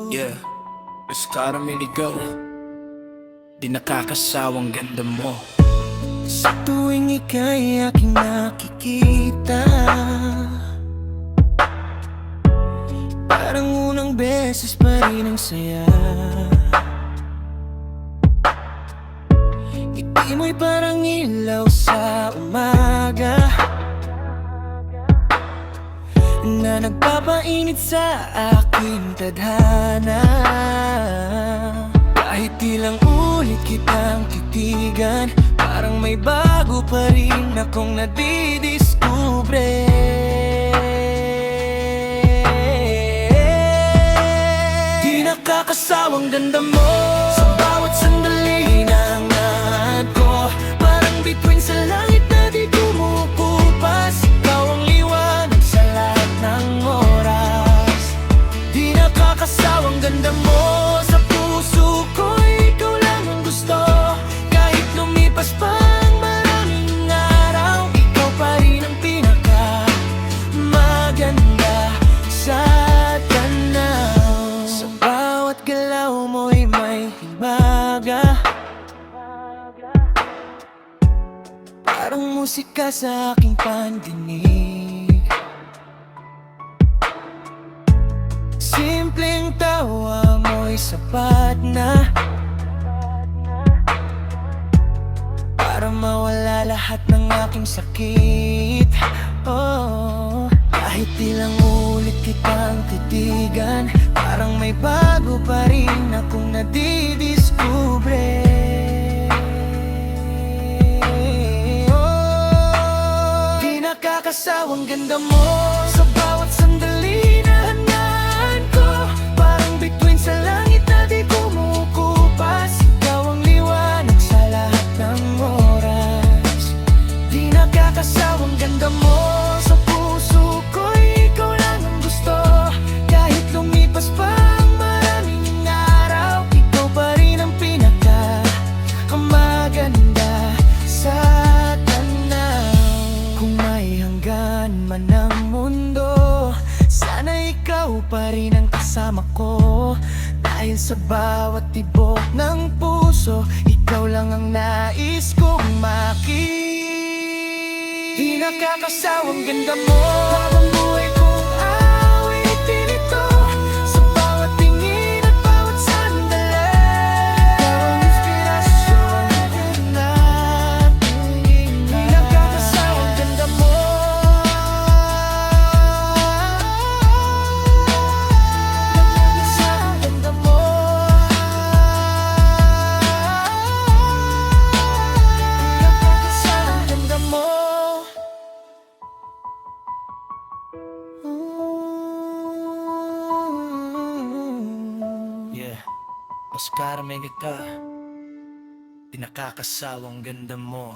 Yeah, mas karamiligaw, di nakakasawang ganda mo. Sa tuwing ika'y aking nakikita, parang unang beses pa rin ang saya. Ngiti mo'y parang ilaw sa umaga na nagpapainit sa aking tadhana. Kahit ilang ulit kitang titigan, parang may bago pa rin akong nadidiskubre. Di nakakasawang ganda mo, sa bawat sandali na hangad ko. Parang bituin sa langit na di kumukupas, ikaw ang liwanag sa lahat ng oras. Di nakakasawang ganda mo, sa puso ko ikaw lang ang gusto. Kahit lumipas pa ang maraming araw, ikaw pa rin ang pinaka maganda sa tanaw. Sa bawat galaw mo'y may himaga, parang musika sa aking pandinig. Simpleng tawa mo'y sapat na para mawala lahat ng aking sakit. Oh, kahit ilang ulit kitang titigan, parang may bago pa rin akong nadidiskubre. Oh, di nakakasawang ganda mo, sa bawat sandali na hangaan ko. Parang bituin sa langit na di kumukupas, ikaw ang liwanag sa lahat ng oras. Di nakakasawang ganda mo, sa puso ko ikaw lang ang gusto. Kahit lumipas pa ang maraming araw, ikaw pa rin ang pinaka maganda sa tanaw. Kung may hanggan man ang mundo, sana ikaw pa rin ang kasama ko. Dahil sa bawat tibok ng puso, ikaw lang ang nais kong makita. Di nakakasawang ganda mo, habang buhay kong awitin ito. Sa bawat tingin at bawat sandali, ikaw ang inspirasyon natin. Di nakakasawang ganda mo, nakakasawang ganda mo. Nakakasawang ganda mo. Yeah, mas karamiligaw, di nakakasawang ganda mo.